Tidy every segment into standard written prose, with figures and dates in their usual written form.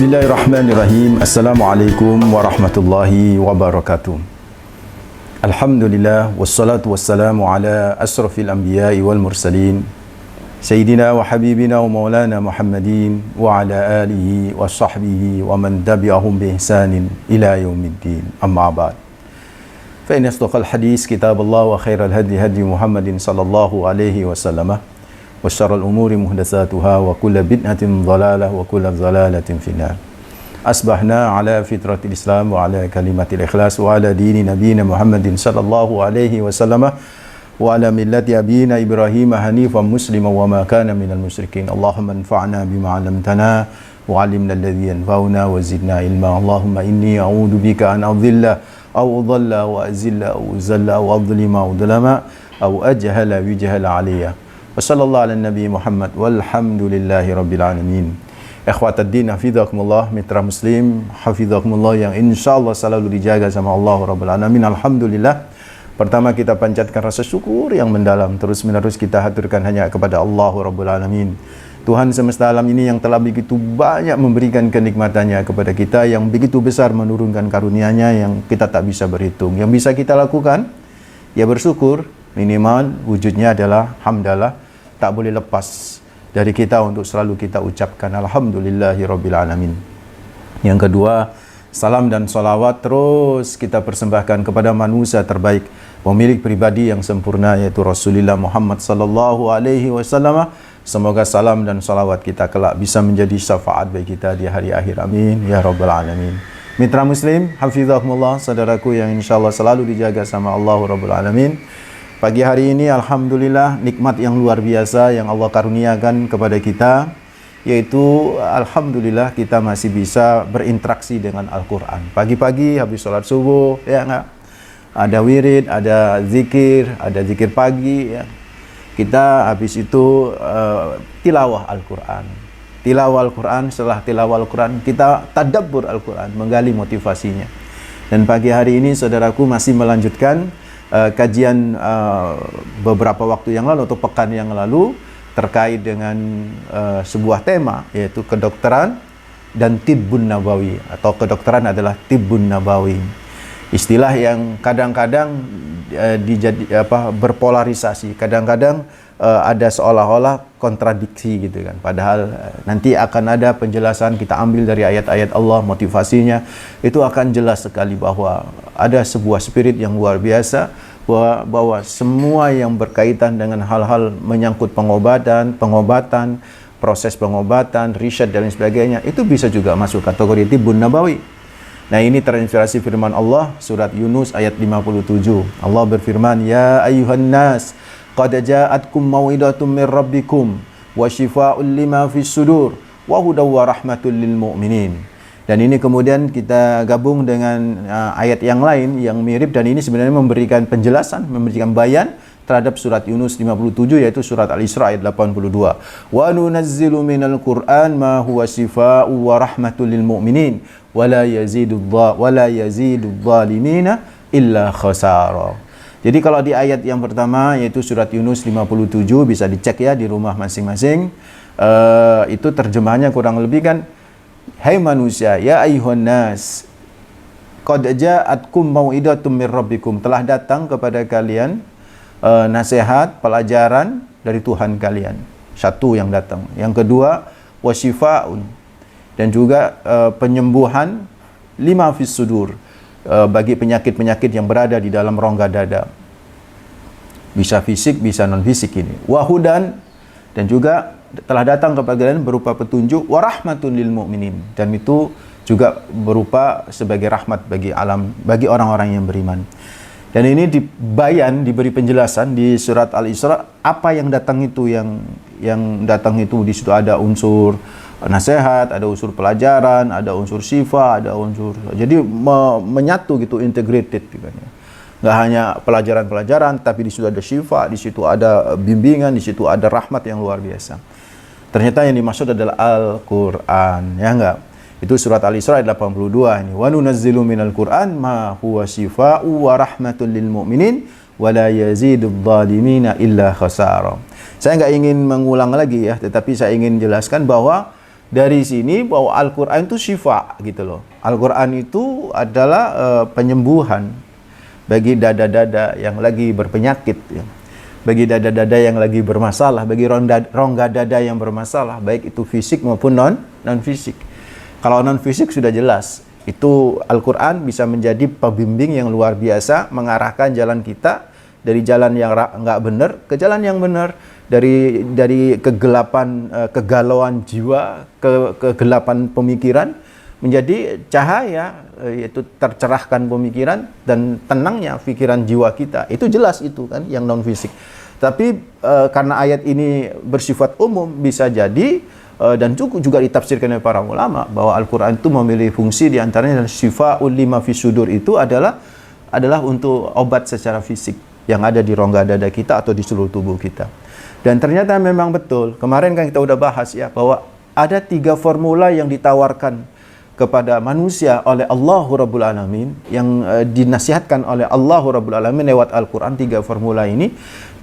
Bismillahirrahmanirrahim. Assalamualaikum warahmatullahi wabarakatuh. Alhamdulillah wassalatu wassalamu ala asrafil anbiya'i wal mursalin Sayyidina wa habibina wa maulana Muhammadin wa ala alihi wa sahbihi wa man tabi'ahum bi ihsanin ila yaumiddin. Amma ba'd. Fa in asdaqal hadis kitabullah wa khairal hadi hadi Muhammadin sallallahu alaihi wasallam. Wa syarrul umuri muhdatsatuha wa kullu bid'atin dhalalah wa kullu dhalalatin finnar. Asbahna ala fitratil Islam wa ala kalimatil ikhlas wa ala dini nabiyina Muhammadin sallallahu alaihi wasallam wa ala millati abina Ibrahim hanifan musliman wa ma kana minal musyrikin. Allahumma anfa'na bima 'allamtana wa 'allimna alladhi yanfa'una wa zidna ilma. Allahumma inni a'udzu bika an adhilla aw udhalla wa azilla aw uzalla aw adhlima aw udlama aw ajhala wa jahala 'alayya. Wassallallahu ala nabi Muhammad walhamdulillahi rabbil alamin. Ikhwataddin hafizakumullah, mitra muslim hafizakumullah yang insyaallah selalu dijaga sama Allah rabbul alamin. Alhamdulillah. Pertama kita panjatkan rasa syukur yang mendalam, terus menerus kita haturkan hanya kepada Allah rabbul alamin, Tuhan semesta alam ini yang telah begitu banyak memberikan kenikmatannya kepada kita, yang begitu besar menurunkan karunia-Nya yang kita tak bisa berhitung. Yang bisa kita lakukan ya bersyukur, minimal wujudnya adalah hamdalah. Tak boleh lepas dari kita untuk selalu kita ucapkan alhamdulillahi rabbil alamin. Yang kedua, salam dan salawat terus kita persembahkan kepada manusia terbaik, pemilik pribadi yang sempurna, yaitu Rasulullah Muhammad sallallahu alaihi wasallam. Semoga salam dan salawat kita kelak bisa menjadi syafaat bagi kita di hari akhir, amin ya rabbal alamin. Mitra muslim hafizakumullah, saudaraku yang insyaallah selalu dijaga sama Allah rabbul alamin. Pagi hari ini alhamdulillah nikmat yang luar biasa yang Allah karuniakan kepada kita, yaitu alhamdulillah kita masih bisa berinteraksi dengan Al-Quran. Pagi-pagi habis sholat subuh, ya enggak? Ada wirid, ada zikir pagi, ya. Kita habis itu tilawah Al-Quran. Tilawah Al-Quran, setelah tilawah Al-Quran kita tadabbur Al-Quran, menggali motivasinya. Dan pagi hari ini saudaraku masih melanjutkan kajian beberapa waktu yang lalu atau pekan yang lalu terkait dengan sebuah tema, yaitu kedokteran dan tibbun nabawi, atau kedokteran adalah tibbun nabawi. Istilah yang kadang-kadang berpolarisasi, kadang-kadang ada seolah-olah kontradiksi gitu kan. Padahal nanti akan ada penjelasan, kita ambil dari ayat-ayat Allah, motivasinya itu akan jelas sekali bahwa ada sebuah spirit yang luar biasa, bahwa semua yang berkaitan dengan hal-hal menyangkut pengobatan, proses pengobatan, riset dan lain sebagainya, itu bisa juga masuk kategori tibbun nabawi. Nah, ini terinspirasi firman Allah surat Yunus ayat 57. Allah berfirman, ya ayyuhan nas qad ja'atkum mau'idatum mir rabbikum wa shifaa'un lima fis sudur wa hudaw wa rahmatul lil mu'minin. Dan ini kemudian kita gabung dengan ayat yang lain yang mirip, dan ini sebenarnya memberikan penjelasan, memberikan bayan terhadap surat Yunus 57, yaitu surat Al-Isra ayat 82. Wa nunazzilu minal Qur'an ma huwa shifaa'un wa rahmatul lil mu'minin wa la yazidudz zalimina illa khasara. Jadi kalau di ayat yang pertama, yaitu surat Yunus 57, bisa dicek ya di rumah masing-masing. Itu terjemahannya kurang lebih kan, hai manusia, ya ayyuhan nas qad ja'atkum mau'idatum mir rabbikum, telah datang kepada kalian nasihat, pelajaran dari Tuhan kalian. Satu yang datang. Yang kedua, wasyifaun, dan juga penyembuhan lima fis sudur, bagi penyakit-penyakit yang berada di dalam rongga dada. Bisa fisik, bisa non fisik ini. Wahudan, dan juga telah datang kepada kalian berupa petunjuk, wa rahmatun lil mu'minin, dan itu juga berupa sebagai rahmat bagi alam, bagi orang-orang yang beriman. Dan ini diberi penjelasan di surat Al-Isra apa yang datang itu, yang datang itu di situ ada unsur nasihat, ada unsur pelajaran, ada unsur syifa, ada unsur, jadi menyatu gitu, integrated gitu kan ya. Nggak hanya pelajaran-pelajaran, tapi di situ ada syifa, di situ ada bimbingan, di situ ada rahmat yang luar biasa. Ternyata yang dimaksud adalah Al-Quran, ya enggak? Itu surat Al-Isra ayat 82 ini. Wa nunazzilu minal Qur'an ma huwa shifaa'u wa rahmatul lil mu'minin wa la yazidudz zalimina illa khasara. Saya enggak ingin mengulang lagi ya, tetapi saya ingin jelaskan bahwa Dari sini bahwa Al-Quran itu syifa gitu loh. Al-Quran itu adalah penyembuhan bagi dada-dada yang lagi berpenyakit ya. Bagi dada-dada yang lagi bermasalah, bagi rongga dada yang bermasalah, baik itu fisik maupun non fisik. Kalau non fisik sudah jelas, itu Al-Quran bisa menjadi pembimbing yang luar biasa, mengarahkan jalan kita dari jalan yang nggak benar ke jalan yang benar, dari kegelapan, kegalauan jiwa, kegelapan pemikiran menjadi cahaya, yaitu tercerahkan pemikiran dan tenangnya pikiran jiwa kita. Itu jelas itu kan yang non fisik. Tapi karena ayat ini bersifat umum, bisa jadi dan juga ditafsirkan oleh para ulama bahwa Al-Quran itu memiliki fungsi diantaranya syifa'ul lima fi sudur, itu adalah untuk obat secara fisik yang ada di rongga dada kita atau di seluruh tubuh kita. Dan ternyata memang betul, kemarin kan kita udah bahas ya, bahwa ada 3 formula yang ditawarkan kepada manusia oleh Allahu Rabbul Alamin, yang dinasihatkan oleh Allahu Rabbul Alamin lewat Al-Quran. 3 formula ini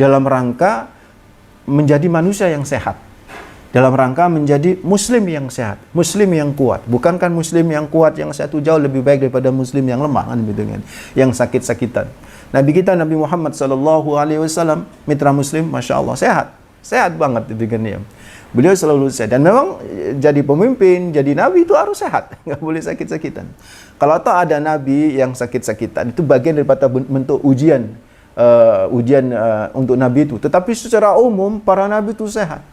dalam rangka menjadi manusia yang sehat, dalam rangka menjadi muslim yang sehat, muslim yang kuat. Bukankah muslim yang kuat, yang sehat itu jauh lebih baik daripada muslim yang lemah kan, gitu kan, yang sakit-sakitan. Nabi kita Nabi Muhammad SAW, mitra muslim, Masya Allah, sehat banget itu kan ya. Beliau selalu sehat, dan memang jadi pemimpin, jadi nabi itu harus sehat, nggak boleh sakit-sakitan. Kalau tahu ada nabi yang sakit-sakitan, itu bagian daripada bentuk ujian untuk nabi itu. Tetapi secara umum para nabi itu sehat.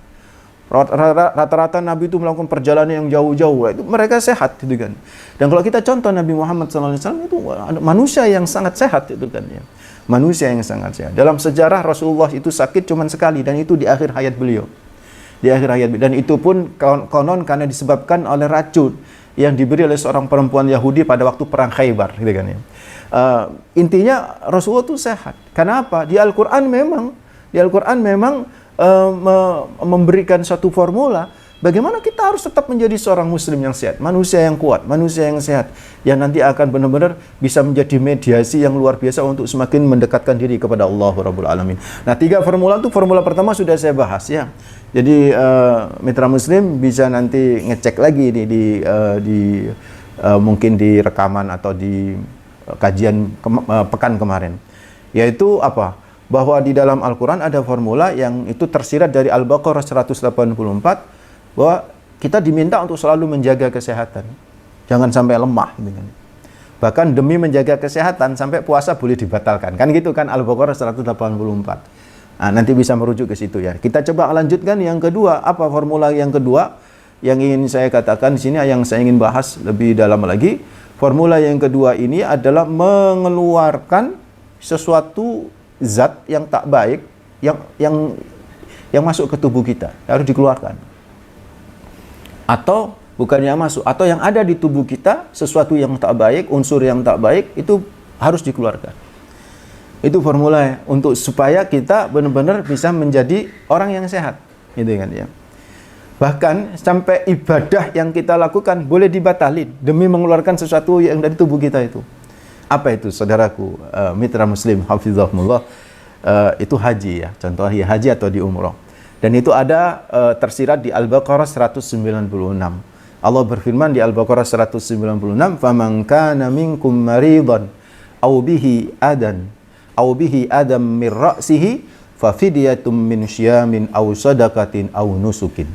Rata-rata nabi itu melakukan perjalanan yang jauh-jauh, itu mereka sehat gitu kan. Dan kalau kita contoh Nabi Muhammad SAW itu manusia yang sangat sehat itu kan ya. Manusia yang sangat sehat. Dalam sejarah Rasulullah itu sakit cuma sekali, dan itu di akhir hayat beliau. Di akhir hayat, dan itu pun konon karena disebabkan oleh racun yang diberi oleh seorang perempuan Yahudi pada waktu perang Khaybar gitu kan ya. Intinya Rasulullah itu sehat. Kenapa? Di Al-Quran memang memberikan suatu formula bagaimana kita harus tetap menjadi seorang muslim yang sehat, manusia yang kuat, manusia yang sehat, yang nanti akan benar-benar bisa menjadi mediasi yang luar biasa untuk semakin mendekatkan diri kepada Allah Rabbul Alamin. Nah, 3 formula itu, formula pertama sudah saya bahas ya. Jadi mitra muslim bisa nanti ngecek lagi mungkin di rekaman atau di kajian pekan kemarin, yaitu apa? Bahwa di dalam Al-Quran ada formula yang itu tersirat dari Al-Baqarah 184, bahwa kita diminta untuk selalu menjaga kesehatan, jangan sampai lemah gitu kan. Bahkan demi menjaga kesehatan sampai puasa boleh dibatalkan, kan gitu kan, Al-Baqarah 184. Nah, nanti bisa merujuk ke situ ya. Kita coba lanjutkan yang kedua. Apa formula yang kedua yang ingin saya katakan di sini, yang saya ingin bahas lebih dalam lagi? Formula yang kedua ini adalah mengeluarkan sesuatu zat yang tak baik yang masuk ke tubuh kita, harus dikeluarkan. Atau bukan yang masuk, atau yang ada di tubuh kita, sesuatu yang tak baik, unsur yang tak baik itu harus dikeluarkan. Itu formula untuk supaya kita benar-benar bisa menjadi orang yang sehat, gitu kan ya. Bahkan sampai ibadah yang kita lakukan boleh dibatalin demi mengeluarkan sesuatu yang dari tubuh kita itu. Apa itu, saudaraku, mitra muslim hafizahumullah? Itu haji ya, contohnya haji atau di umroh. Dan itu ada tersirat di Al-Baqarah 196. Allah berfirman di Al-Baqarah 196, "Faman kana minkum maridan aw bihi adan aw bihi adam min ra'sihi fa fidyatun min syiyamin aw sadaqatin aw nusukin."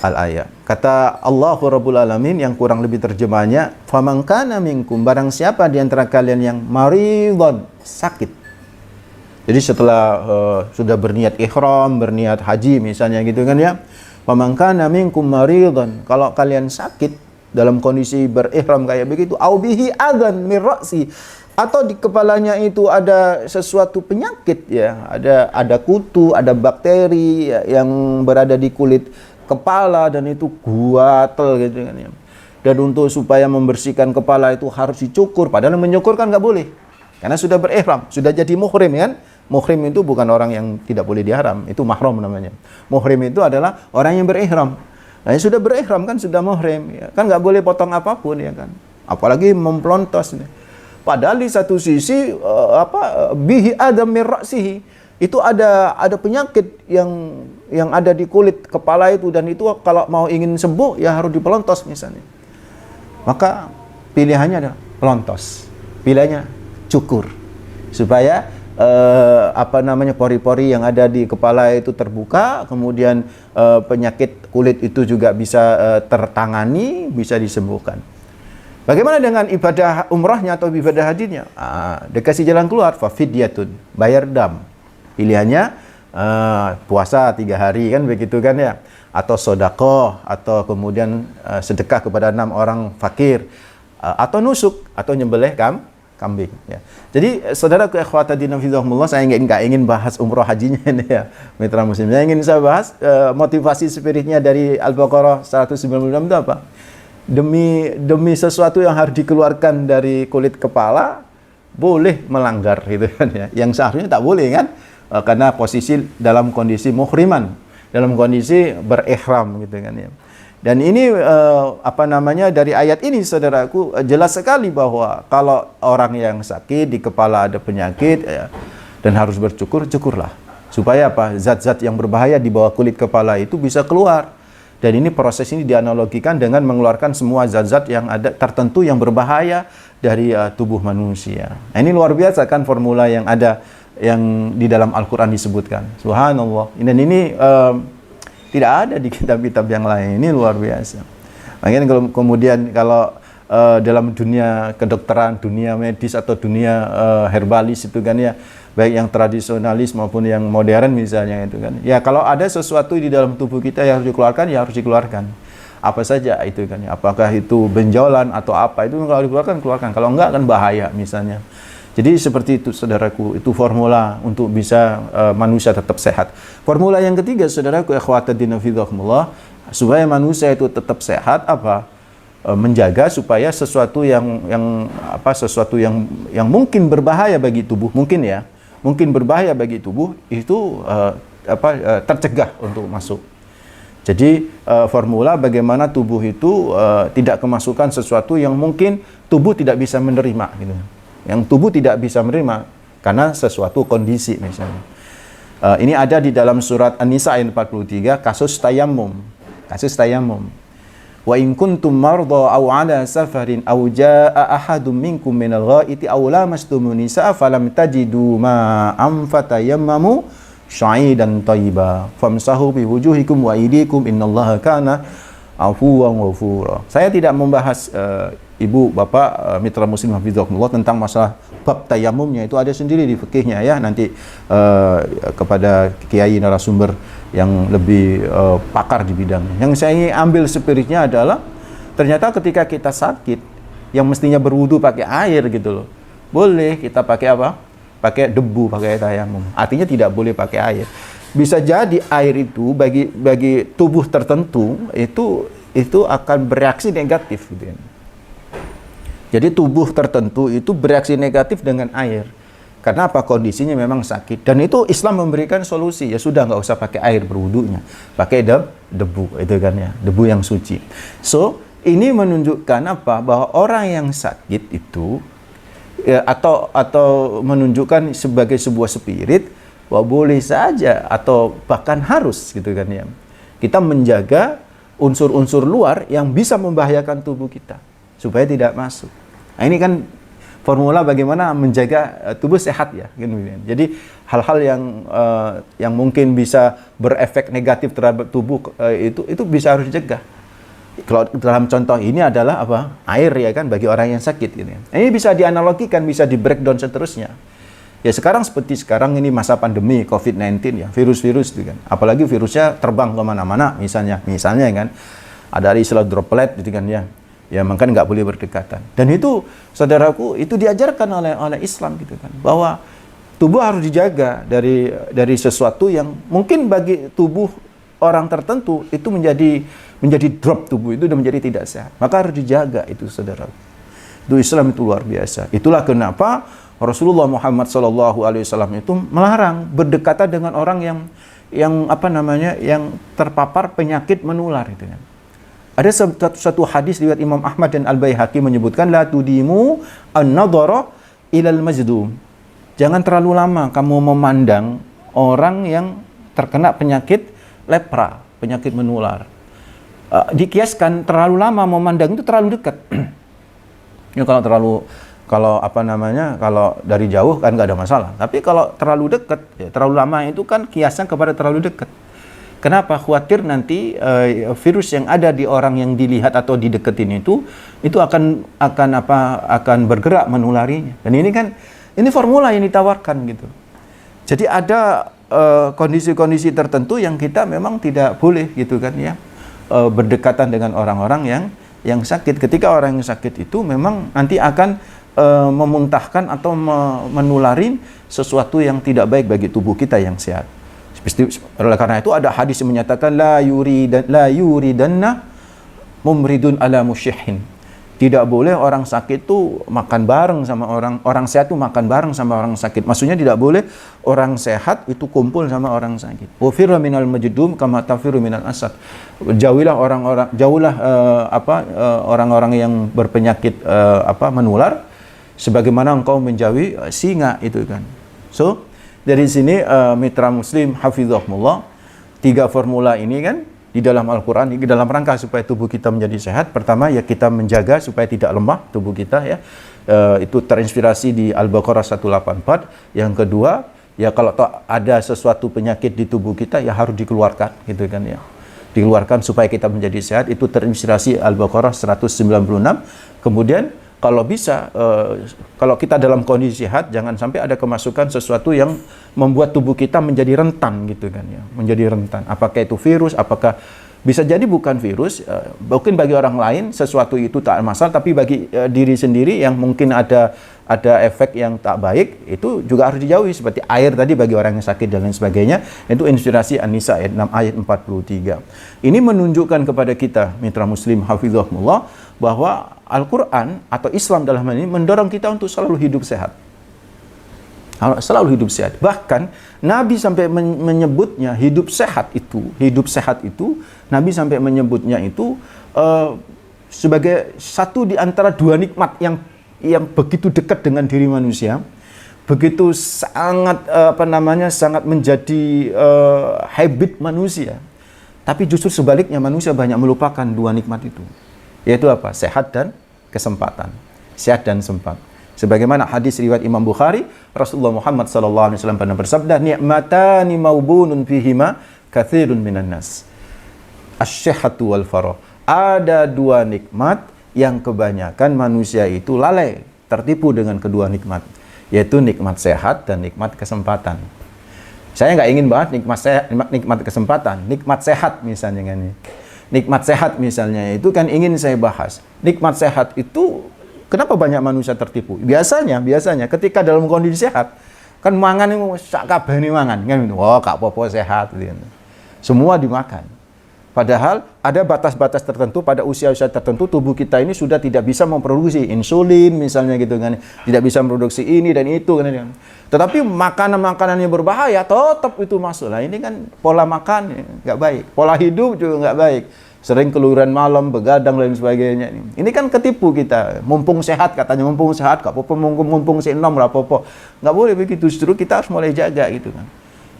Al-ayat. Kata Allah Rabbul Alamin, yang kurang lebih terjemahnya, "Faman kana minkum", barang siapa di antara kalian yang maridan, sakit. Jadi setelah sudah berniat ihram, berniat haji misalnya gitu kan ya, "Faman kana minkum maridan", kalau kalian sakit dalam kondisi berihram kayak begitu, "au bihi adan min ra'si", atau di kepalanya itu ada sesuatu penyakit ya, ada kutu, ada bakteri ya, yang berada di kulit kepala dan itu guatel gitu kan ya. Dan untuk supaya membersihkan kepala itu harus dicukur, padahal menyukur kan nggak boleh karena sudah berihram, sudah jadi muhrim kan. Muhrim itu bukan orang yang tidak boleh diharam, itu mahram namanya. Muhrim itu adalah orang yang berihram. Nah, yang sudah berihram kan sudah muhrim ya. Kan nggak boleh potong apapun ya kan, apalagi memplontos. Padahal di satu sisi bihi adam min ra'sihi, itu ada penyakit yang ada di kulit kepala itu, dan itu kalau mau ingin sembuh ya harus dipelontos misalnya. Maka pilihannya adalah pelontos, pilihannya cukur, supaya pori-pori yang ada di kepala itu terbuka, kemudian penyakit kulit itu juga bisa tertangani, bisa disembuhkan. Bagaimana dengan ibadah umrahnya atau ibadah hajinya? Dikasih jalan keluar, fafidyatun, bayar dam. Pilihannya puasa 3 hari kan begitu kan ya, atau sedekah, atau kemudian sedekah kepada 6 orang fakir, atau nusuk, atau nyembelih kambing ya. Jadi saudaraku ikhwata din fillah, saya nggak ingin bahas umroh hajinya ini ya, mitra muslim. Saya ingin bahas motivasi spiritnya dari Al-Baqarah 196 itu apa? Demi sesuatu yang harus dikeluarkan dari kulit kepala, boleh melanggar gitu kan ya. Yang seharusnya tak boleh kan, karena posisi dalam kondisi muhriman, dalam kondisi berihram gitu kan ya. Dan ini dari ayat ini saudaraku jelas sekali bahwa kalau orang yang sakit di kepala ada penyakit ya, dan harus bercukur, cukurlah supaya apa? Zat-zat yang berbahaya di bawah kulit kepala itu bisa keluar. Dan ini proses ini dianalogikan dengan mengeluarkan semua zat-zat yang ada tertentu yang berbahaya dari tubuh manusia. Nah, ini luar biasa kan formula yang ada, yang di dalam Al-Quran disebutkan. Subhanallah. Dan ini tidak ada di kitab-kitab yang lain. Ini luar biasa. Makanya kemudian kalau dalam dunia kedokteran, dunia medis atau dunia herbalis itu kan ya, baik yang tradisionalis maupun yang modern misalnya itu kan. Ya kalau ada sesuatu di dalam tubuh kita yang harus dikeluarkan, ya harus dikeluarkan. Apa saja itu kan ya. Apakah itu benjolan atau apa, itu kalau dikeluarkan, keluarkan. Kalau enggak kan bahaya misalnya. Jadi seperti itu saudaraku, itu formula untuk bisa manusia tetap sehat. Formula yang ketiga saudaraku ikhwatuddin fillah, supaya manusia itu tetap sehat apa? Menjaga supaya sesuatu sesuatu yang mungkin berbahaya bagi tubuh, mungkin berbahaya bagi tubuh itu tercegah untuk masuk. Jadi formula bagaimana tubuh itu tidak kemasukan sesuatu yang mungkin tubuh tidak bisa menerima gitu. Yang tubuh tidak bisa menerima karena sesuatu kondisi misalnya. Ini ada di dalam surat An-Nisa ayat 43, kasus tayammum. Wa in kuntum marda aw ala safarin aw jaa ahadum minkum minal ghaiti aw lamastumun nisaa falam tajidu ma'an fatayammamu sya'idan thayyiba famsahu bi wujuhikum wa aydikum innallaha kana afuwan ghafura. Saya tidak membahas ibu bapak mitra muslim hafizahumullah tentang masalah bab tayamumnya, itu ada sendiri di fikihnya ya, nanti kepada kiai narasumber yang lebih pakar di bidangnya. Yang saya ingin ambil spiritnya adalah ternyata ketika kita sakit yang mestinya berwudu pakai air gitu loh, boleh kita pakai apa? Pakai debu, pakai tayamum. Artinya tidak boleh pakai air. Bisa jadi air itu bagi tubuh tertentu itu akan bereaksi negatif gitu ya. Jadi tubuh tertentu itu bereaksi negatif dengan air. Karena apa? Kondisinya memang sakit. Dan itu Islam memberikan solusi. Ya sudah, nggak usah pakai air berwudunya. Pakai debu, itu kan ya. Debu yang suci. So, ini menunjukkan apa? Bahwa orang yang sakit itu, ya, atau menunjukkan sebagai sebuah spirit, bahwa boleh saja, atau bahkan harus, gitu kan ya. Kita menjaga unsur-unsur luar yang bisa membahayakan tubuh kita. Supaya tidak masuk. Nah, ini kan formula bagaimana menjaga tubuh sehat ya. Jadi hal-hal yang mungkin bisa berefek negatif terhadap tubuh itu bisa harus dicegah. Kalau dalam contoh ini adalah apa? Air ya kan bagi orang yang sakit gitu. Ini bisa dianalogikan, bisa di breakdown seterusnya. Ya sekarang seperti sekarang ini masa pandemi COVID-19 ya, virus-virus gitu kan. Apalagi virusnya terbang kemana-mana misalnya kan. Ada istilah droplet gitu kan ya. Ya makanya nggak boleh berdekatan. Dan itu saudaraku itu diajarkan oleh Islam gitu kan, bahwa tubuh harus dijaga dari sesuatu yang mungkin bagi tubuh orang tertentu itu menjadi drop tubuh itu dan menjadi tidak sehat. Maka harus dijaga itu saudaraku. Itu Islam itu luar biasa. Itulah kenapa Rasulullah Muhammad SAW itu melarang berdekatan dengan orang yang terpapar penyakit menular itu kan. Ada satu hadis riwayat Imam Ahmad dan Al-Baihaqi menyebutkan la tudimu an-nadhara ilal majdum. Jangan terlalu lama kamu memandang orang yang terkena penyakit lepra, penyakit menular. Dikiaskan terlalu lama memandang itu terlalu dekat. Ya, kalau dari jauh kan nggak ada masalah. Tapi kalau terlalu dekat, ya, terlalu lama itu kan kiasan kepada terlalu dekat. Kenapa? Khawatir nanti virus yang ada di orang yang dilihat atau dideketin itu akan bergerak menularinya. Dan ini formula yang ditawarkan gitu. Jadi ada kondisi-kondisi tertentu yang kita memang tidak boleh gitu kan ya, berdekatan dengan orang-orang yang sakit. Ketika orang yang sakit itu memang nanti akan memuntahkan atau menularin sesuatu yang tidak baik bagi tubuh kita yang sehat. Oleh karena itu ada hadis yang menyatakan la yuridanna mumridun ala musyihin. Tidak boleh orang sakit itu makan bareng sama orang sehat itu makan bareng sama orang sakit. Maksudnya tidak boleh orang sehat itu kumpul sama orang sakit. Wa firra minal majdum kama tafiru minal asad. Jauhilah orang-orang yang berpenyakit menular sebagaimana engkau menjauhi singa itu kan. So, dari sini mitra muslim hafizahumullah, 3 formula ini kan di dalam Al-Quran, di dalam rangka supaya tubuh kita menjadi sehat. Pertama ya kita menjaga supaya tidak lemah tubuh kita ya. Itu terinspirasi di Al-Baqarah 184. Yang kedua, ya kalau ada sesuatu penyakit di tubuh kita ya harus dikeluarkan gitu kan ya. Dikeluarkan supaya kita menjadi sehat, itu terinspirasi Al-Baqarah 196. Kemudian kalau bisa, kalau kita dalam kondisi sehat, jangan sampai ada kemasukan sesuatu yang membuat tubuh kita menjadi rentan gitu kan ya, menjadi rentan. Apakah itu virus, apakah bisa jadi bukan virus, mungkin bagi orang lain sesuatu itu tak masalah, tapi bagi diri sendiri yang mungkin ada efek yang tak baik, itu juga harus dijauhi, seperti air tadi bagi orang yang sakit dan lain sebagainya. Itu inspirasi An-Nisa ayat 6 ayat 43. Ini menunjukkan kepada kita mitra muslim hafizahumullah bahwa Al-Quran atau Islam dalam hal ini mendorong kita untuk selalu hidup sehat. Selalu hidup sehat. Bahkan Nabi sampai menyebutnya hidup sehat itu Nabi sampai menyebutnya itu sebagai satu di antara 2 nikmat yang begitu dekat dengan diri manusia, begitu sangat sangat menjadi habit manusia. Tapi justru sebaliknya manusia banyak melupakan 2 nikmat itu. Yaitu apa? Sehat dan kesempatan. Sehat dan sempat. Sebagaimana hadis riwayat Imam Bukhari, Rasulullah Muhammad SAW pernah bersabda, ni'matani maubunun fihima katsirun minan nas. Asy-syihhatu wal farah. Ada 2 nikmat yang kebanyakan manusia itu lalai, tertipu dengan kedua nikmat, yaitu nikmat sehat dan nikmat kesempatan. Saya nggak ingin banget nikmat kesempatan, nikmat sehat misalnya kan. Nikmat sehat misalnya itu kan ingin saya bahas. Nikmat sehat itu kenapa banyak manusia tertipu? Biasanya ketika dalam kondisi sehat kan mangan itu sak kabeh mangan kan, wah gak apa-apa sehat gitu. Semua dimakan. Padahal ada batas-batas tertentu pada usia-usia tertentu tubuh kita ini sudah tidak bisa memproduksi insulin misalnya gitu kan. Tidak bisa memproduksi ini dan itu kan. Tetapi makanan-makanan yang berbahaya tetap itu masuk. Nah, ini kan pola makan nggak baik, pola hidup juga nggak baik. Sering keluaran malam, begadang dan sebagainya. Ini kan ketipu kita. Mumpung sehat katanya, mumpung sehat, gak apa-apa, mumpung seinom, gak apa-apa. Nggak boleh begitu. Justru kita harus mulai jaga gitu kan.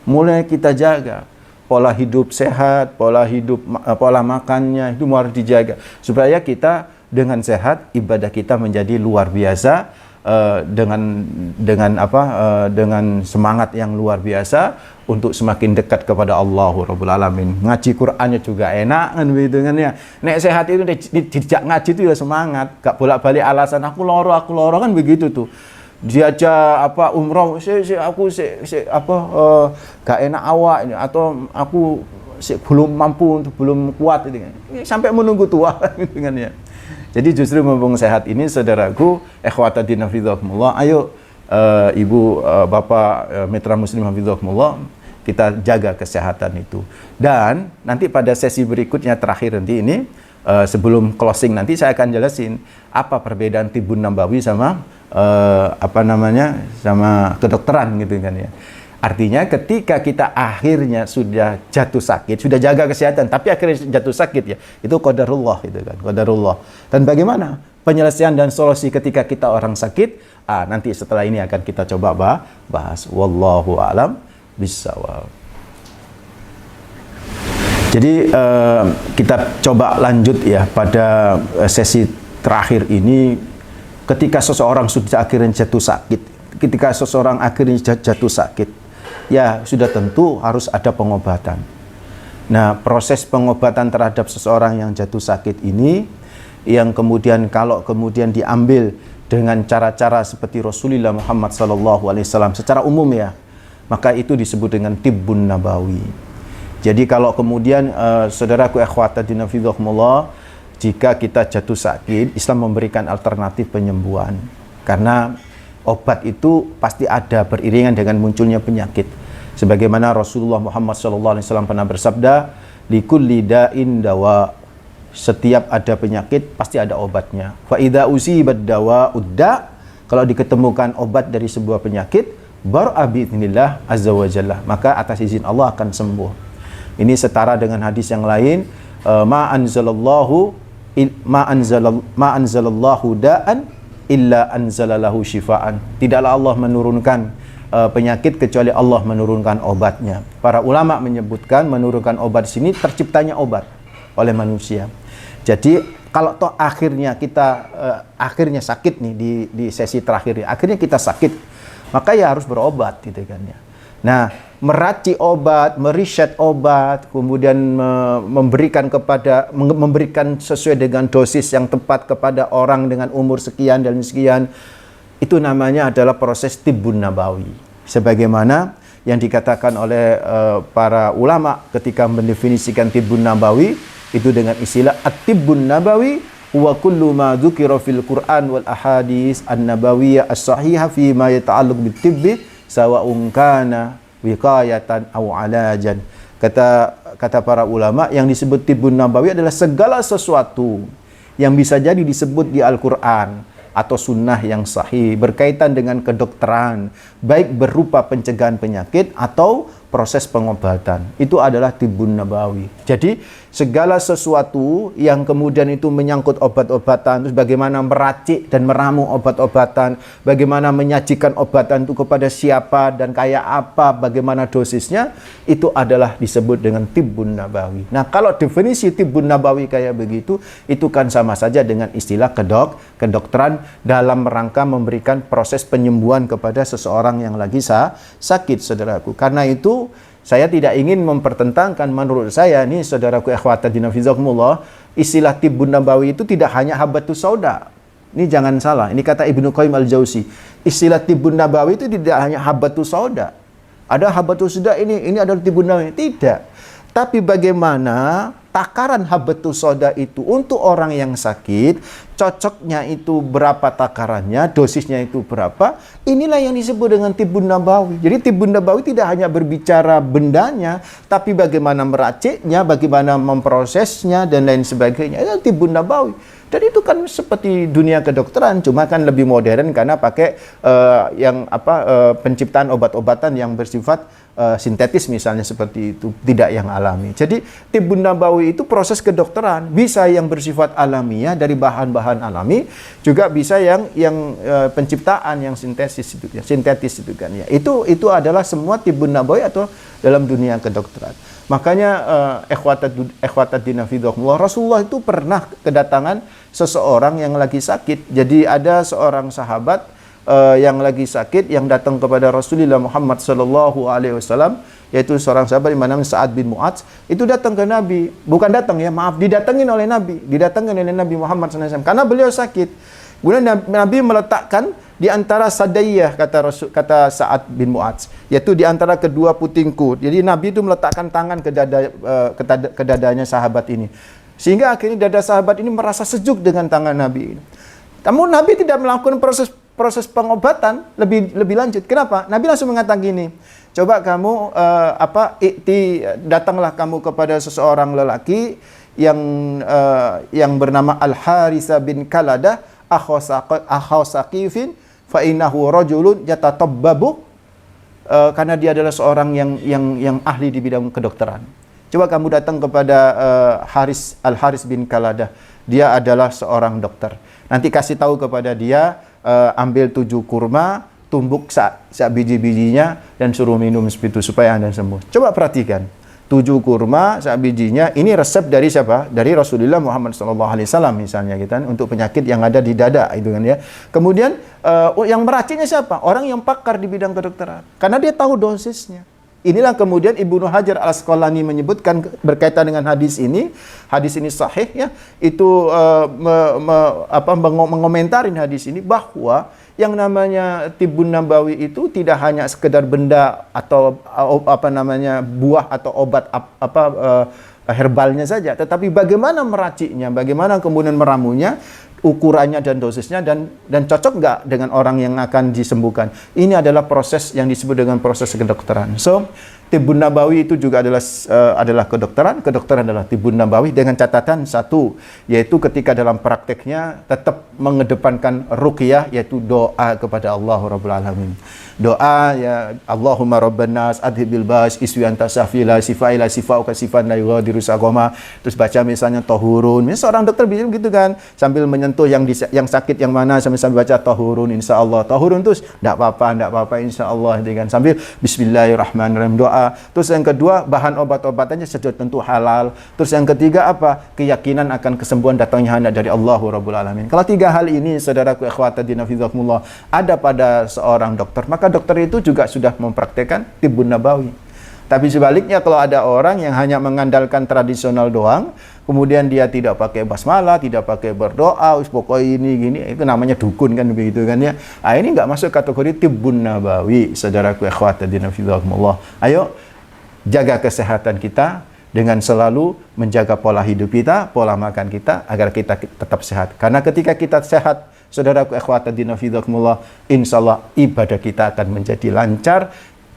Mulai kita jaga pola hidup sehat, pola makannya itu harus dijaga supaya kita dengan sehat ibadah kita menjadi luar biasa. Dengan semangat yang luar biasa untuk semakin dekat kepada Allah Rabbul Alamin. Ngaji Qur'annya juga enak kan begitu kan ya. Nek sehat itu dijak ngaji itu ya semangat, gak bolak-balik alasan aku loro kan begitu tuh. Diajak umroh gak enak awak ini, atau aku belum mampu untuk belum kuat itu kan. Sampai menunggu tua gitu kan ya. Jadi justru mumpung sehat ini saudaraku, ikhwatadin hafizahumullah, ayo ibu, bapak, mitra muslim hafizahumullah, kita jaga kesehatan itu. Dan nanti pada sesi berikutnya terakhir nanti ini, sebelum closing nanti saya akan jelasin apa perbedaan Tibun Nabawi sama sama kedokteran gitu kan ya. Artinya ketika kita akhirnya sudah jatuh sakit, sudah jaga kesehatan, tapi akhirnya jatuh sakit ya, itu qadarullah itu kan, qadarullah. Dan bagaimana penyelesaian dan solusi ketika kita orang sakit? Nanti setelah ini akan kita coba bahas. Wallahu a'lam bishawab. Jadi kita coba lanjut ya pada sesi terakhir ini, ketika seseorang sudah akhirnya jatuh sakit, ya sudah tentu harus ada pengobatan. Nah, proses pengobatan terhadap seseorang yang jatuh sakit ini, yang kemudian kalau kemudian diambil dengan cara-cara seperti Rasulullah Muhammad SAW secara umum ya, maka itu disebut dengan tibbun nabawi. Jadi kalau kemudian saudaraku ikhwatadina fidhakumullah, jika kita jatuh sakit, Islam memberikan alternatif penyembuhan. Karena obat itu pasti ada beriringan dengan munculnya penyakit. Sebagaimana Rasulullah Muhammad SAW pernah bersabda, likulli da'in dawa. Setiap ada penyakit pasti ada obatnya. Fa idza usibat dawa udda, kalau diketemukan obat dari sebuah penyakit, bar'a bi'idznillah azza wa jalla, maka atas izin Allah akan sembuh. Ini setara dengan hadis yang lain, ma anzalallahu da'an illa anzalalahu syifaan. Tidaklah Allah menurunkan penyakit kecuali Allah menurunkan obatnya. Para ulama menyebutkan menurunkan obat di sini terciptanya obat oleh manusia. Jadi kalau toh akhirnya kita akhirnya sakit nih di sesi terakhir, akhirnya kita sakit, maka ya harus berobat gitu kan ya. Nah, meracik obat, meriset obat, kemudian memberikan sesuai dengan dosis yang tepat kepada orang dengan umur sekian dan sekian, itu namanya adalah proses tibbun nabawi. Sebagaimana yang dikatakan oleh para ulama ketika mendefinisikan tibbun nabawi, itu dengan istilah at-tibbun nabawi huwa kullu ma dzukira fil Qur'an wal ahadits an-nabawiyyah as-sahihah fi ma yata'alluq bit-tibbi sawa'un kana wiqayatan aw alajan. Kata para ulama, yang disebut tibbun nabawi adalah segala sesuatu yang bisa jadi disebut di Al-Qur'an atau sunnah yang sahih berkaitan dengan kedokteran, baik berupa pencegahan penyakit atau proses pengobatan. Itu adalah tibbun nabawi. Jadi segala sesuatu yang kemudian itu menyangkut obat-obatan, terus bagaimana meracik dan meramu obat-obatan, bagaimana menyajikan obatan itu kepada siapa dan kayak apa, bagaimana dosisnya, itu adalah disebut dengan tibbun nabawi. Nah, kalau definisi tibbun nabawi kayak begitu, itu kan sama saja dengan istilah kedokteran dalam rangka memberikan proses penyembuhan kepada seseorang yang lagi sakit, saudaraku. Karena itu saya tidak ingin mempertentangkan, menurut saya nih saudaraku ikhwatadina fizakumullah, istilah tibbun nabawi itu tidak hanya habbatus sauda. Ini jangan salah, ini kata Ibnu Qayyim al-Jauzi. Istilah tibbun nabawi itu tidak hanya habbatus sauda. Ada habbatus sauda ini adalah tibbun nabawi. Tidak. Tapi bagaimana takaran habbatus sauda itu untuk orang yang sakit, cocoknya itu berapa takarannya, dosisnya itu berapa, inilah yang disebut dengan tibbun nabawi. Jadi tibbun nabawi tidak hanya berbicara bendanya, tapi bagaimana meraciknya, bagaimana memprosesnya, dan lain sebagainya. Itu tibbun nabawi. Dan itu kan seperti dunia kedokteran, cuma kan lebih modern karena pakai penciptaan obat-obatan yang bersifat sintetis misalnya, seperti itu, tidak yang alami. Jadi tibbun nabawi itu proses kedokteran, bisa yang bersifat alamiah dari bahan-bahan alami, juga bisa yang penciptaan yang sintetis itu kan ya. Itu adalah semua tibbun nabawi atau dalam dunia kedokteran. Makanya ikhwatadina fidhakumullah, Rasulullah itu pernah kedatangan seseorang yang lagi sakit. Jadi ada seorang sahabat yang lagi sakit yang datang kepada Rasulullah Muhammad SAW, yaitu seorang sahabat yang namanya Sa'ad bin Mu'adz. Itu datang ke Nabi, didatangin oleh Nabi Muhammad SAW karena beliau sakit. Kemudian Nabi meletakkan di antara sadaiyah, kata Sa'ad bin Mu'adz, yaitu di antara kedua putingku. Jadi Nabi itu meletakkan tangan ke dadanya sahabat ini, sehingga akhirnya dada sahabat ini merasa sejuk dengan tangan Nabi ini. Namun Nabi tidak melakukan proses pengobatan lebih lanjut. Kenapa? Nabi langsung mengatakan gini, coba kamu datanglah kamu kepada seseorang lelaki yang bernama Al-Harisa bin Kaladah akhawsaqifin fa innahu rajulun yatatabbabu, karena dia adalah seorang yang ahli di bidang kedokteran. Coba kamu datang kepada Al-Haris bin Kaladah, dia adalah seorang dokter. Nanti kasih tahu kepada dia, ambil 7 kurma, tumbuk biji-bijinya, dan suruh minum seperti itu supaya Anda sembuh. Coba perhatikan. 7 kurma sak bijinya. Ini resep dari siapa? Dari Rasulullah Muhammad SAW misalnya gitu kan, untuk penyakit yang ada di dada itu kan ya. Kemudian yang meraciknya siapa? Orang yang pakar di bidang kedokteran. Karena dia tahu dosisnya. Inilah kemudian Ibnu Hajar Al-Asqalani menyebutkan berkaitan dengan hadis ini sahih ya, itu mengomentarin hadis ini bahwa yang namanya Tibbun Nabawi itu tidak hanya sekedar benda atau buah atau obat herbalnya saja, tetapi bagaimana meraciknya, bagaimana kemudian meramunya, ukurannya dan dosisnya, dan cocok nggak dengan orang yang akan disembuhkan. Ini adalah proses yang disebut dengan proses kedokteran. So, Tibbun Nabawi itu juga adalah kedokteran adalah Tibbun Nabawi, dengan catatan satu, yaitu ketika dalam prakteknya tetap mengedepankan ruqyah, yaitu doa kepada Allah Rabbul Alamin. Doa ya Allahumma Rabban nas adhibil bas iswi anta safila sifaila sifauka sifan la yughadiru saqama. Terus baca misalnya tahurun. Misalnya seorang dokter bisa begitu kan, sambil menyentuh yang sakit yang mana, sambil baca tahurun insyaallah. Tahurun terus enggak apa-apa insyaallah gitu kan. Sambil bismillahirrahmanirrahim doa. Terus yang kedua, bahan obat-obatannya sudah tentu halal. Terus yang ketiga apa? Keyakinan akan kesembuhan datangnya hanya dari Allah Rabbul Alamin. Kalau tiga hal ini saudaraku ikhwatadina fizakumullah ada pada seorang dokter, maka dokter itu juga sudah mempraktekkan Tibbun Nabawi. Tapi sebaliknya, kalau ada orang yang hanya mengandalkan tradisional doang, kemudian dia tidak pakai basmalah, tidak pakai berdoa, pokoknya ini gini, itu namanya dukun kan, begitu kan ya. Ini nggak masuk kategori Tibbun Nabawi, saudaraku ikhwatadina fizakumullah. Ayo jaga kesehatan kita dengan selalu menjaga pola hidup kita, pola makan kita, agar kita tetap sehat. Karena ketika kita sehat, saudaraku ikhwatadina fizakumullah, insyaallah ibadah kita akan menjadi lancar,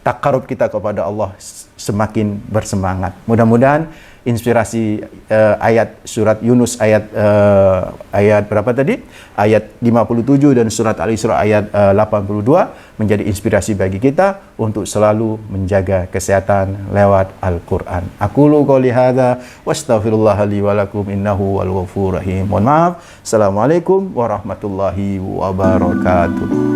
takarub kita kepada Allah semakin bersemangat. Mudah-mudahan inspirasi ayat surat Yunus ayat berapa tadi? Ayat 57 dan surat Al-Isra ayat 82 menjadi inspirasi bagi kita untuk selalu menjaga kesehatan lewat Al-Qur'an. Aqulu qouli hadza wastaghfirullah li wa lakum innahu wal ghafurur rahim. Mohon maaf. Assalamualaikum warahmatullahi wabarakatuh.